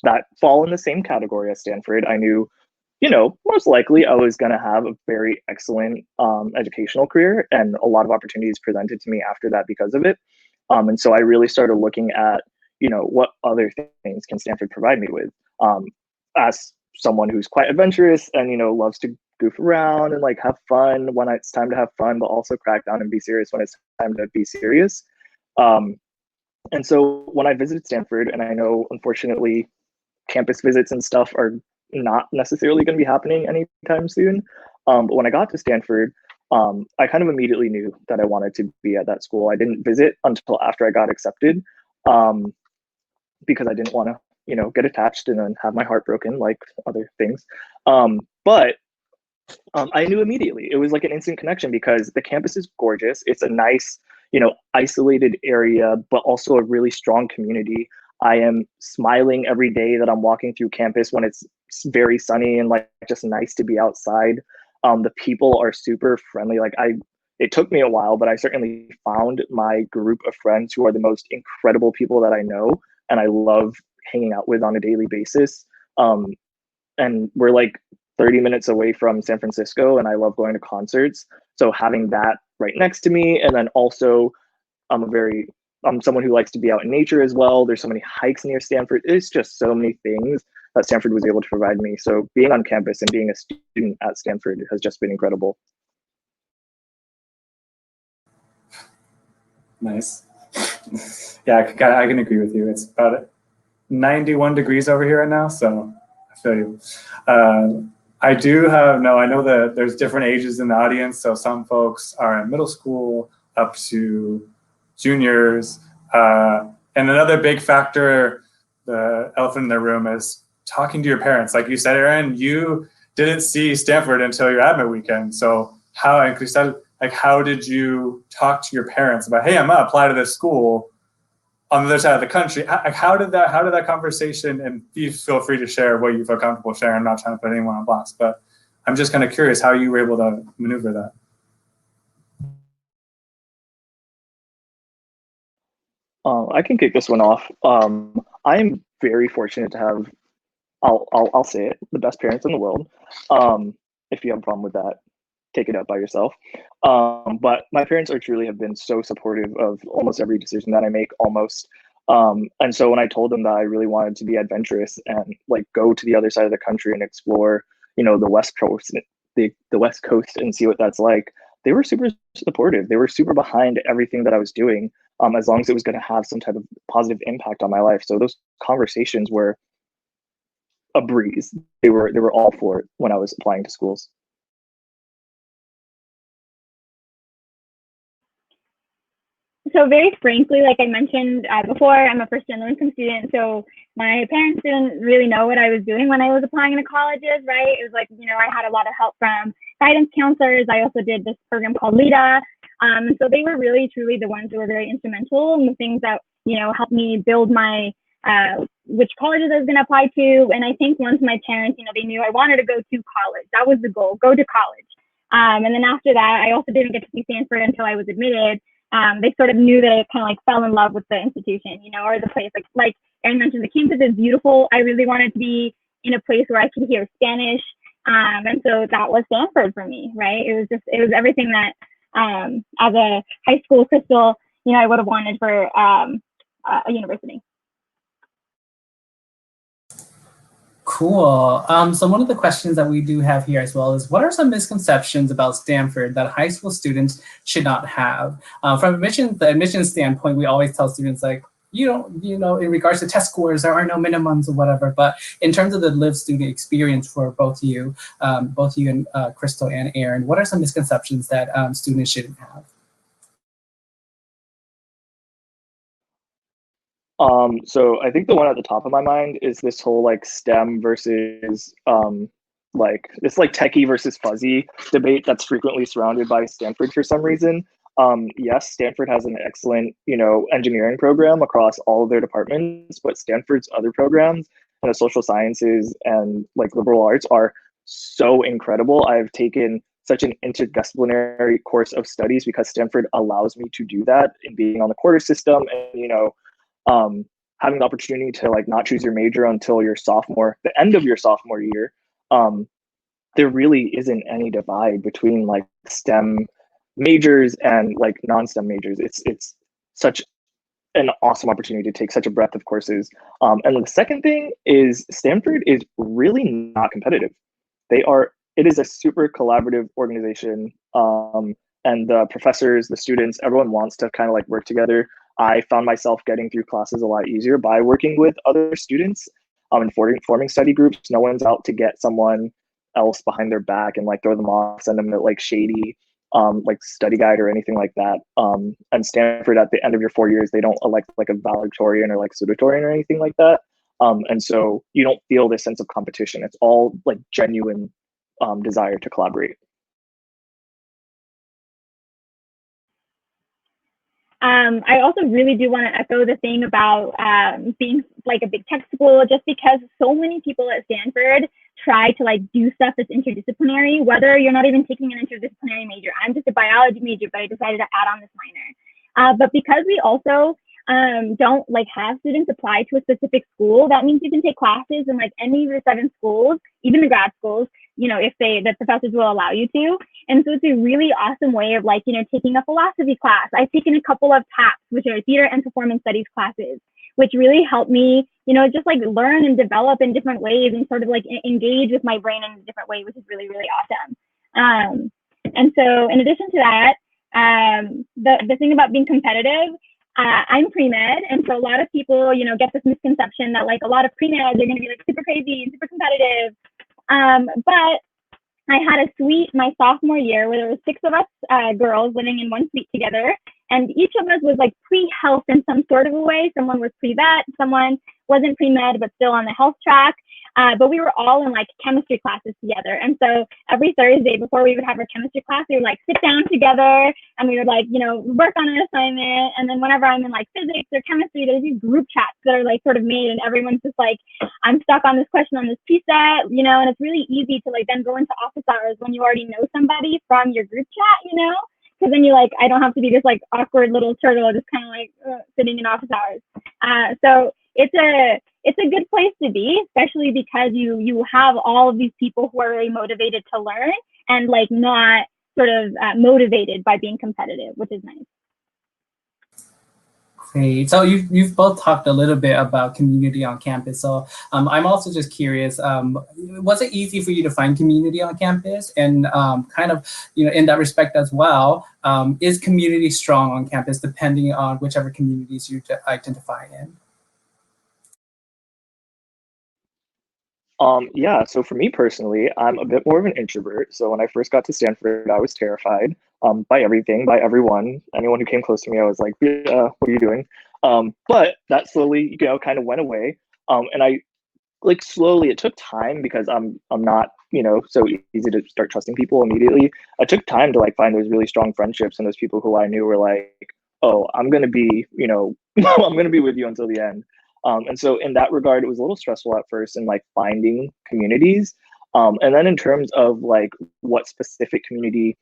that fall in the same category as Stanford, I knew, most likely I was going to have a very excellent educational career and a lot of opportunities presented to me after that because of it. And so I really started looking at, what other things can Stanford provide me with? As someone who's quite adventurous and, loves to goof around and have fun when it's time to have fun, but also crack down and be serious when it's time to be serious. And so when I visited Stanford, and I know, unfortunately, campus visits and stuff are not necessarily going to be happening anytime soon. But when I got to Stanford, I kind of immediately knew that I wanted to be at that school. I didn't visit until after I got accepted because I didn't want to, get attached and then have my heart broken like other things. But I knew immediately. It was like an instant connection because the campus is gorgeous. It's a nice, isolated area, but also a really strong community. I am smiling every day that I'm walking through campus when it's very sunny and just nice to be outside. The people are super friendly. It took me a while, but I certainly found my group of friends who are the most incredible people that I know and I love hanging out with on a daily basis. And we're 30 minutes away from San Francisco, and I love going to concerts. So having that right next to me, and then also I'm someone who likes to be out in nature as well. There's so many hikes near Stanford. It's just so many things that Stanford was able to provide me. So being on campus and being a student at Stanford has just been incredible. Nice. Yeah, I can agree with you. It's about 91 degrees over here right now, so I feel you. I know that there's different ages in the audience, so some folks are in middle school up to juniors. And another big factor, the elephant in the room, is talking to your parents. Like you said, Aaron, you didn't see Stanford until your admit weekend. So and Cristal, like, how did you talk to your parents about, hey, I'm gonna apply to this school on the other side of the country? How did that conversation, and you feel free to share what you feel comfortable sharing. I'm not trying to put anyone on blast, but I'm just kind of curious how you were able to maneuver that. I can kick this one off. I'm very fortunate to have, I'll say it, the best parents in the world. If you have a problem with that, take it up by yourself. But my parents truly have been so supportive of almost every decision that I make, almost. And so when I told them that I really wanted to be adventurous and like go to the other side of the country and explore, the West Coast, the West Coast, and see what that's like, they were super supportive. They were super behind everything that I was doing, as long as it was going to have some type of positive impact on my life. So those conversations were a breeze. They were all for it when I was applying to schools. So very frankly, like I mentioned before, I'm a first-gen low-income student, so my parents didn't really know what I was doing when I was applying to colleges, right? It was like, I had a lot of help from guidance counselors. I also did this program called LIDA. So they were really, truly the ones who were very instrumental in the things that, helped me build my, which colleges I was going to apply to. And I think once my parents, they knew I wanted to go to college. That was the goal, go to college. And then after that, I also didn't get to see Stanford until I was admitted. They sort of knew that I kind of like fell in love with the institution, or the place. Like Aaron mentioned, the campus is beautiful. I really wanted to be in a place where I could hear Spanish. And so that was Stanford for me, right? It was everything that as a high school Crystal, I would have wanted for a university. Cool. So one of the questions that we do have here as well is, what are some misconceptions about Stanford that high school students should not have? From the admissions standpoint, we always tell students like, in regards to test scores, there are no minimums or whatever. But in terms of the lived student experience for both you and Crystal and Aaron, what are some misconceptions that students shouldn't have? So I think the one at the top of my mind is this whole like STEM versus this like techie versus fuzzy debate that's frequently surrounded by Stanford for some reason. Yes, Stanford has an excellent, engineering program across all of their departments, but Stanford's other programs, social sciences and like liberal arts, are so incredible. I've taken such an interdisciplinary course of studies because Stanford allows me to do that in being on the quarter system and, having the opportunity to like not choose your major until the end of your sophomore year. There really isn't any divide between like STEM majors and like non-STEM majors. It's such an awesome opportunity to take such a breadth of courses. And the second thing is Stanford is really not competitive. It is a super collaborative organization. And the professors, the students, everyone wants to kind of like work together. I found myself getting through classes a lot easier by working with other students and forming study groups. No one's out to get someone else behind their back and like throw them off, send them to like shady like study guide or anything like that. And Stanford, at the end of your 4 years, they don't elect like a valedictorian or like salutatorian or anything like that. And so you don't feel this sense of competition. It's all like genuine desire to collaborate. I also really do want to echo the thing about being like a big tech school, just because so many people at Stanford try to like do stuff that's interdisciplinary, whether you're not even taking an interdisciplinary major. I'm just a biology major, but I decided to add on this minor. But because we also don't like have students apply to a specific school, that means you can take classes in like any of the 7 schools, even the grad schools, if the professors will allow you to. And so it's a really awesome way of like, taking a philosophy class. I've taken a couple of TAPs, which are theater and performance studies classes, which really helped me, just like learn and develop in different ways and sort of like engage with my brain in a different way, which is really, really awesome. And so in addition to that, the thing about being competitive, I'm pre-med, and so a lot of people, get this misconception that like a lot of pre-meds are going to be like super crazy and super competitive. But I had a suite my sophomore year where there were 6 of us girls living in one suite together, and each of us was like pre-health in some sort of a way. Someone was pre-vet, someone wasn't pre-med but still on the health track. But we were all in like chemistry classes together. And so every Thursday before we would have our chemistry class, we would like sit down together and we would like, work on an assignment. And then whenever I'm in like physics or chemistry, there's these group chats that are like sort of made and everyone's just like, I'm stuck on this question on this preset, and it's really easy to like then go into office hours when you already know somebody from your group chat, because then you're like, I don't have to be this like awkward little turtle just kind of like sitting in office hours. So it's a good place to be, especially because you have all of these people who are really motivated to learn and like not sort of motivated by being competitive, which is nice. Great. So you've both talked a little bit about community on campus. So I'm also just curious, was it easy for you to find community on campus? And kind of, in that respect as well, is community strong on campus depending on whichever communities you identify in? Yeah, so for me personally, I'm a bit more of an introvert. So when I first got to Stanford, I was terrified by everything, by everyone. Anyone who came close to me, I was like, yeah, what are you doing? But that slowly, kind of went away. And I like slowly, it took time because I'm not, so easy to start trusting people immediately. I took time to like find those really strong friendships and those people who I knew were like, oh, I'm going to be, I'm going to be with you until the end. And so in that regard, it was a little stressful at first in like finding communities. And then in terms of like what specific community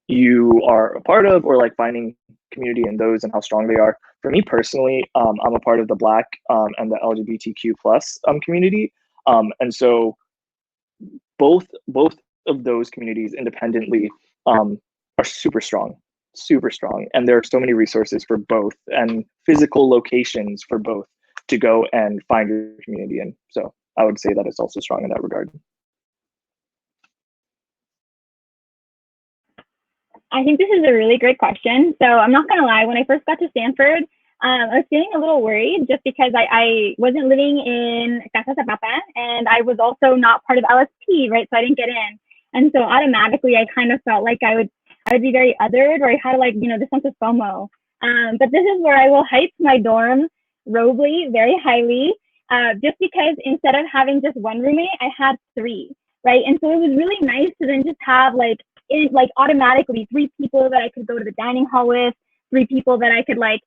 you are a part of or like finding community in those and how strong they are. For me personally, I'm a part of the Black and the LGBTQ plus community. And so both of those communities independently are super strong. And there are so many resources for both and physical locations for both to go and find your community in. So I would say that it's also strong in that regard. I think this is a really great question. So I'm not going to lie, when I first got to Stanford, I was feeling a little worried just because I wasn't living in Casa Zapata and I was also not part of LSP, right? So I didn't get in. And so automatically I kind of felt like I would be very othered, or I had like, this sense of FOMO. But this is where I will hype my dorm, Robley, very highly, just because instead of having just one roommate, I had 3, right? And so it was really nice to then just have like automatically 3 people that I could go to the dining hall with, 3 people that I could like,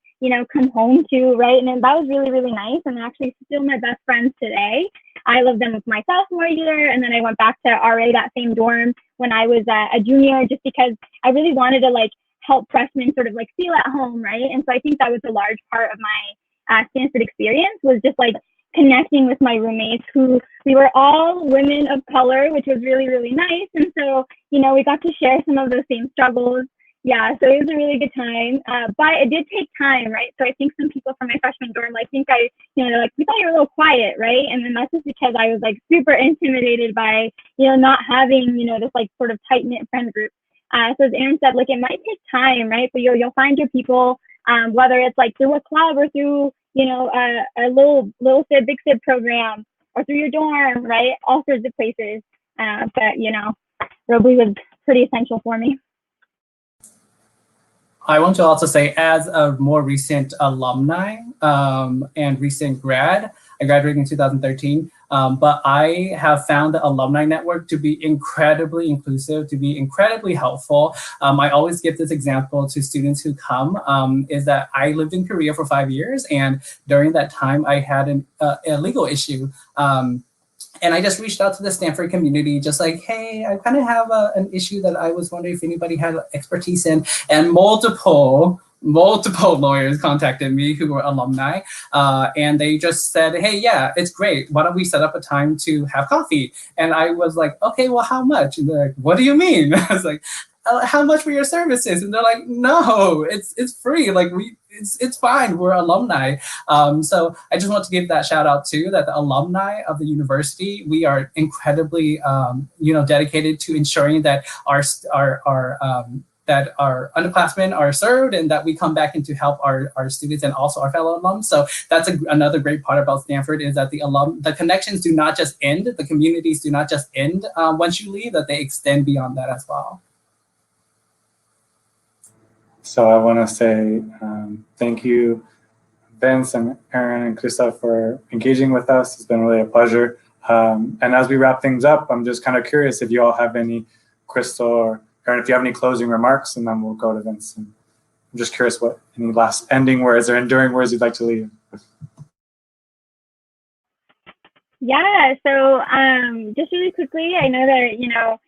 come home to, right? And then that was really, really nice. And actually still my best friends today. I lived them with my sophomore year, and then I went back to RA, that same dorm, when I was a junior, just because I really wanted to like help freshmen sort of like feel at home, right? And so I think that was a large part of my Stanford experience, was just like connecting with my roommates, who we were all women of color, which was really, really nice. And so, we got to share some of those same struggles. Yeah, so it was a really good time, but it did take time, right? So I think some people from my freshman dorm, like, think they're like, we thought you were a little quiet, right? And then that's just because I was like super intimidated by, not having, this like sort of tight knit friend group. So as Aaron said, like, it might take time, right? But you'll find your people, whether it's like through a club or through, a little SIB, big SIB program, or through your dorm, right? All sorts of places. But Robley was pretty essential for me. I want to also say, as a more recent alumni and recent grad, I graduated in 2013, but I have found the alumni network to be incredibly inclusive, to be incredibly helpful. I always give this example to students who come, is that I lived in Korea for 5 years, and during that time I had a legal issue. And I just reached out to the Stanford community, just like, hey, I kind of have an issue that I was wondering if anybody had expertise in. And multiple multiple lawyers contacted me who were alumni, and they just said, hey, yeah, it's great. Why don't we set up a time to have coffee? And I was like, okay, well, how much? And they're like, what do you mean? I was like, how much for your services? And they're like, no, it's free. Like it's fine. We're alumni. So I just want to give that shout out too, that the alumni of the university, we are incredibly, dedicated to ensuring that that our underclassmen are served and that we come back in to help our students and also our fellow alums. So that's another great part about Stanford, is that the connections do not just end, the communities do not just end once you leave, that they extend beyond that as well. So I want to say thank you, Vince and Aaron and Krista, for engaging with us. It's been really a pleasure. And as we wrap things up, I'm just kind of curious if you all have any, Crystal or Aaron, if you have any closing remarks, and then we'll go to Vince. And I'm just curious what any last ending words or enduring words you'd like to leave. Yeah, so just really quickly, I know that,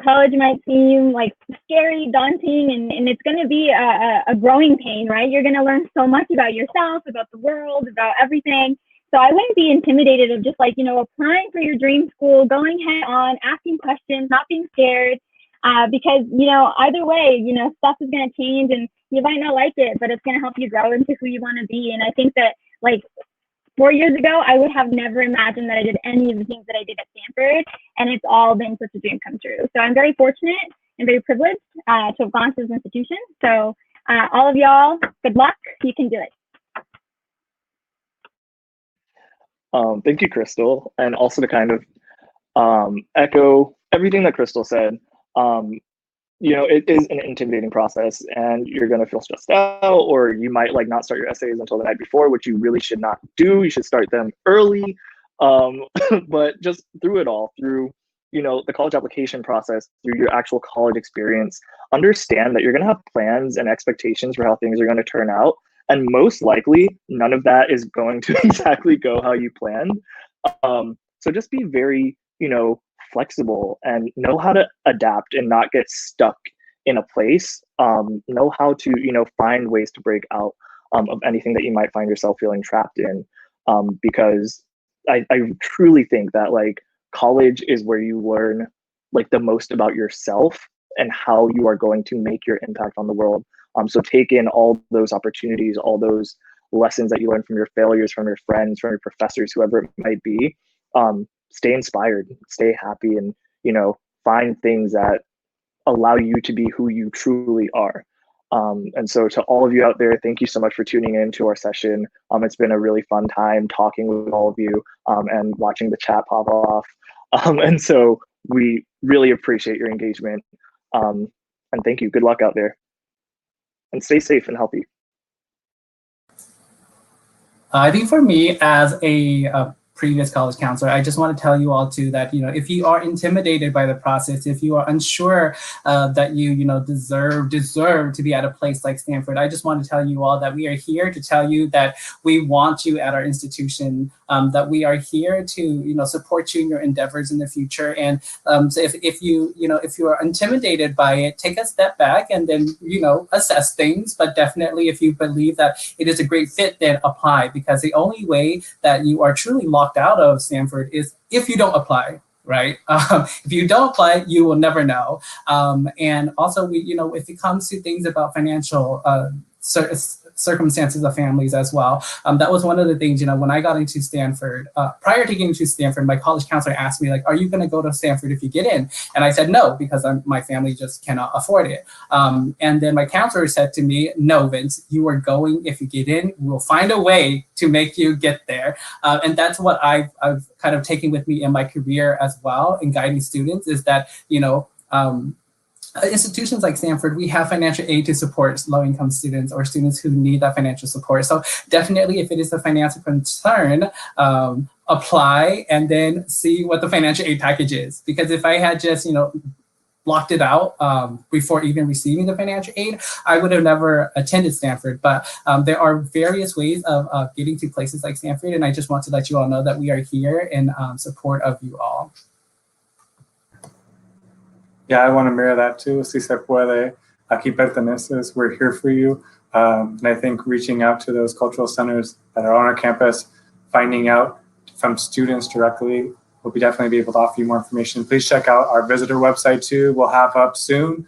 college might seem like scary, daunting, and it's going to be a growing pain, right? You're going to learn so much about yourself, about the world, about everything. So I wouldn't be intimidated of just applying for your dream school, going head on, asking questions, not being scared, because, either way, stuff is going to change and you might not like it, but it's going to help you grow into who you want to be. And I think that 4 years ago, I would have never imagined that I did any of the things that I did at Stanford, and it's all been such a dream come true. So I'm very fortunate and very privileged to have gone to this institution. So all of y'all, good luck. You can do it. Thank you, Crystal. And also to kind of echo everything that Crystal said, it is an intimidating process and you're going to feel stressed out, or you might not start your essays until the night before, which you really should not do. You should start them early. But just through it all, through, the college application process, through your actual college experience, understand that you're going to have plans and expectations for how things are going to turn out. And most likely, none of that is going to exactly go how you planned. So just be very, flexible and know how to adapt and not get stuck in a place. Know how to, find ways to break out of anything that you might find yourself feeling trapped in. Because I truly think that college is where you learn the most about yourself and how you are going to make your impact on the world. So take in all those opportunities, all those lessons that you learn from your failures, from your friends, from your professors, whoever it might be. Stay inspired, stay happy, and find things that allow you to be who you truly are. And so to all of you out there, thank you so much for tuning in to our session. It's been a really fun time talking with all of you and watching the chat pop off. And so we really appreciate your engagement. And thank you. Good luck out there. And stay safe and healthy. I think for me, as a previous college counselor, I just want to tell you all too that, if you are intimidated by the process, if you are unsure that you deserve to be at a place like Stanford, I just want to tell you all that we are here to tell you that we want you at our institution, that we are here to, support you in your endeavors in the future. And so if you are intimidated by it, take a step back and then, assess things. But definitely if you believe that it is a great fit, then apply, because the only way that you are truly locked out of Stanford is if you don't apply, right? If you don't apply, you will never know. And also, if it comes to things about financial circumstances of families as well, that was one of the things, when I got into Stanford, prior to getting to Stanford, my college counselor asked me, are you going to go to Stanford if you get in? And I said no, because my family just cannot afford it. And then my counselor said to me, no, Vince, you are going if you get in. We'll find a way to make you get there. And that's what I've kind of taken with me in my career as well in guiding students, is that, institutions like Stanford, we have financial aid to support low-income students or students who need that financial support. So definitely, if it is a financial concern, apply and then see what the financial aid package is. Because if I had just, blocked it out before even receiving the financial aid, I would have never attended Stanford. But there are various ways of getting to places like Stanford, and I just want to let you all know that we are here in support of you all. Yeah, I want to mirror that too. Si se puede, aquí perteneces. We're here for you. And I think reaching out to those cultural centers that are on our campus, finding out from students directly, we'll definitely be able to offer you more information. Please check out our visitor website too. We'll have up soon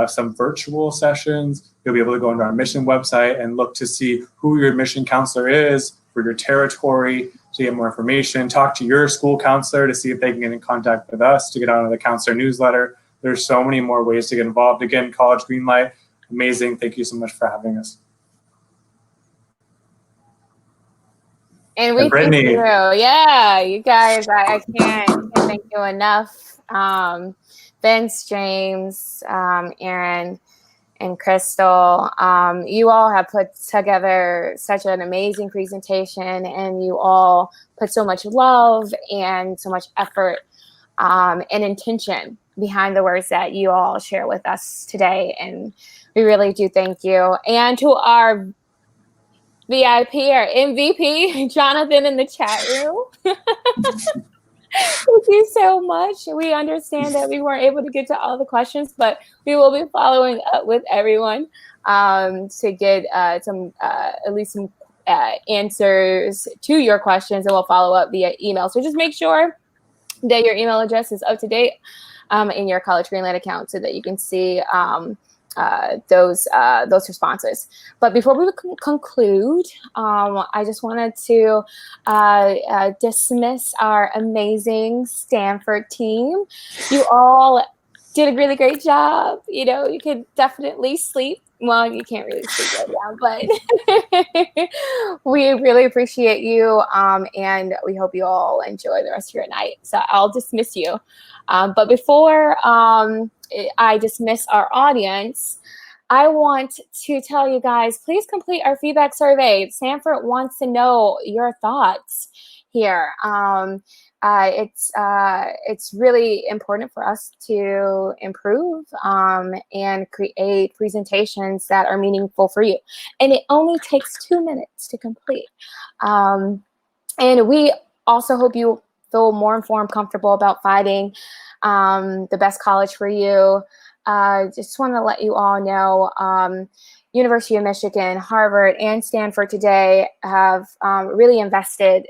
some virtual sessions. You'll be able to go into our mission website and look to see who your mission counselor is for your territory, to get more information. Talk to your school counselor to see if they can get in contact with us to get on the counselor newsletter. There's so many more ways to get involved. Again, College Greenlight, amazing. Thank you so much for having us. And we thank you. Yeah, you guys, I can't thank you enough. Vince, James, Aaron, and Crystal, you all have put together such an amazing presentation, and you all put so much love and so much effort and intention behind the words that you all share with us today. And we really do thank you. And to our VIP or MVP, Jonathan in the chat room. Thank you so much. We understand that we weren't able to get to all the questions, but we will be following up with everyone to get at least some answers to your questions, and we'll follow up via email. So just make sure that your email address is up to date in your College Greenlight account so that you can see those responses. But before we conclude, I just wanted to dismiss our amazing Stanford team. You all did a really great job. You know, you could definitely sleep. Well, you can't really sleep right now, but we really appreciate you, and we hope you all enjoy the rest of your night. So I'll dismiss you. But before I dismiss our audience, I want to tell you guys, please complete our feedback survey. Stanford wants to know your thoughts here. It's really important for us to improve and create presentations that are meaningful for you. And it only takes 2 minutes to complete. And we also hope you feel more informed, comfortable about finding the best college for you. Just want to let you all know, University of Michigan, Harvard, and Stanford today have really invested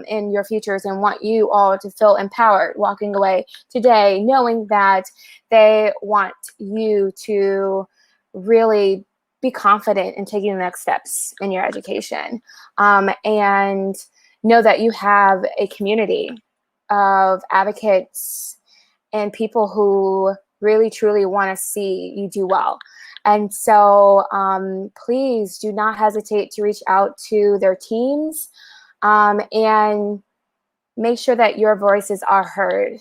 in your futures and want you all to feel empowered walking away today, knowing that they want you to really be confident in taking the next steps in your education, and know that you have a community of advocates and people who really, truly want to see you do well. And so please do not hesitate to reach out to their teams and make sure that your voices are heard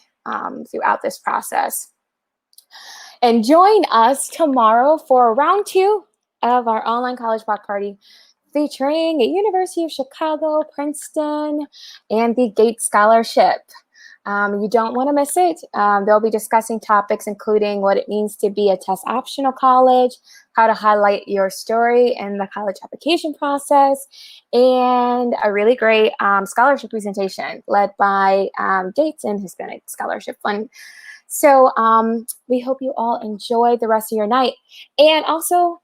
throughout this process. And join us tomorrow for round 2 of our online college block party, featuring a University of Chicago, Princeton, and the Gates Scholarship. You don't want to miss it. They'll be discussing topics including what it means to be a test optional college, how to highlight your story in the college application process, and a really great scholarship presentation led by Gates and Hispanic Scholarship Fund. So we hope you all enjoy the rest of your night. And also,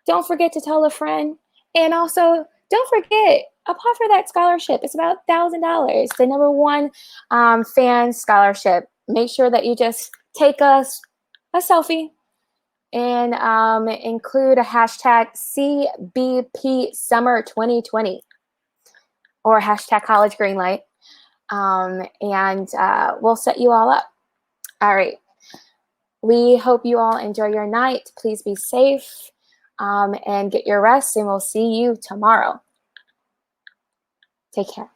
don't forget to tell a friend. And also, don't forget, apply for that scholarship. It's about $1,000, the #1 fan scholarship. Make sure that you just take a selfie and include a hashtag CBP Summer 2020 or hashtag College Greenlight, and we'll set you all up. All right. We hope you all enjoy your night. Please be safe and get your rest, and we'll see you tomorrow. Take care.